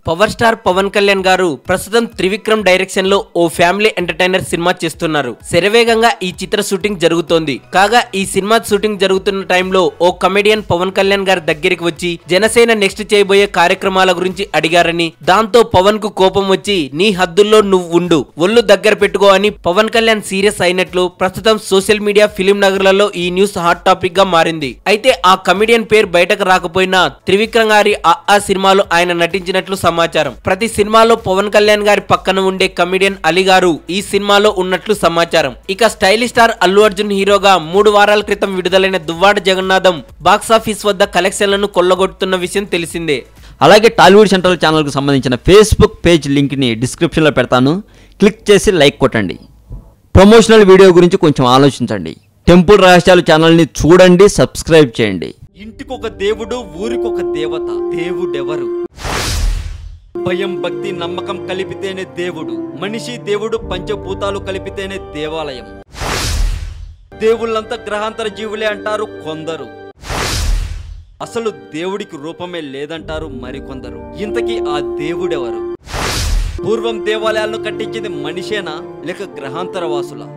Power star Pawan Kalyan గారు ప్రస్తుతం Trivikram direction లో ఓ ఫ్యామిలీ ఎంటర్టైనర్ సినిమా చేస్తున్నారు. శరవేగంగా ఈ చిత్ర షూటింగ్ జరుగుతోంది. కాగా ఈ సినిమా షూటింగ్ జరుగుతున్న టైంలో ఓ కమెడియన్ పవన్ కళ్యాణ్ గారి దగ్గరికి వచ్చి జనసేన నెక్స్ట్ చేయబోయే కార్యక్రమాల గురించి అడిగారని, దాంతో పవన్ కు కోపం వచ్చి నీ హద్దుల్లో నువ్వు ఉండు, ఒళ్ళు దగ్గర పెట్టుకో అని పవన్ కళ్యాణ్ సీరియస్ అయినట్లు ప్రస్తుతం సోషల్ మీడియా ఫిలిం నగర్లలో ఈ న్యూస్ హాట్ టాపిక్ గా మారింది. అయితే ఆ కమెడియన్ పేరు బయటకు రాకపోయినా త్రివిక్రమ్ గారి ఆ సినిమాలో ఆయన నటించినట్లు సమాచారం. ప్రతి సినిమాలో పవన్ కళ్యాణ్ గారి పక్కన ఉండే కమెడియన్ అలీ గారు ఈ సినిమాలో ఉన్నట్లు సమాచారం. ఇక స్టైలిష్ స్టార్ అల్లు అర్జున్ హీరోగా 3 వారాల క్రితం విడుదలైన దువ్వాడ జగన్నాథం బాక్సాఫీస్ వద్ద కలెక్షన్లను కొల్లగొడుతున్న విషయం తెలిసిందే. అలాగే టాలీవుడ్ సెంట్రల్ ఛానల్ కు సంబంధించిన ఫేస్బుక్ పేజ్ లింక్ ని డిస్క్రిప్షన్ లో పెడతాను. క్లిక్ చేసి లైక్ కొట్టండి. ప్రమోషనల్ వీడియో గురించి కొంచెం ఆలోచించండి. టెంపుల్ రహస్యాలు ఛానల్ ని చూడండి, సబ్స్క్రైబ్ చేయండి. ఇంటికొక దేవుడు, ఊరికొక దేవత. దేవుడెవరు? భయం, భక్తి, నమ్మకం కలిపితేనే దేవుడు. మనిషి దేవుడు, పంచభూతాలు కలిపితేనే దేవాలయం. దేవుళ్ళంతా గ్రహాంతర జీవులే అంటారు కొందరు. అసలు దేవుడికి రూపమే లేదంటారు మరికొందరు. ఇంతకీ ఆ దేవుడెవరు? పూర్వం దేవాలయాలను కట్టించింది మనిషేనా లేక గ్రహాంతర వాసులా?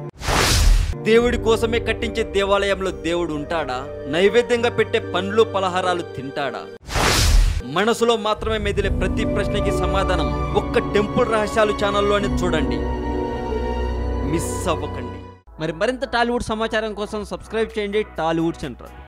దేవుడి కోసమే కట్టించే దేవాలయంలో దేవుడు ఉంటాడా? నైవేద్యంగా పెట్టే పండ్లు పలహారాలు తింటాడా? మనసులో మాత్రమే మెదిలే ప్రతి ప్రశ్నకి సమాధానం ఒక్క టెంపుల్ రహస్యాలు ఛానల్లోనే చూడండి. మిస్ అవ్వకండి. మరింత టాలీవుడ్ సమాచారం కోసం సబ్స్క్రైబ్ చేయండి టాలీవుడ్ సెంట్రల్.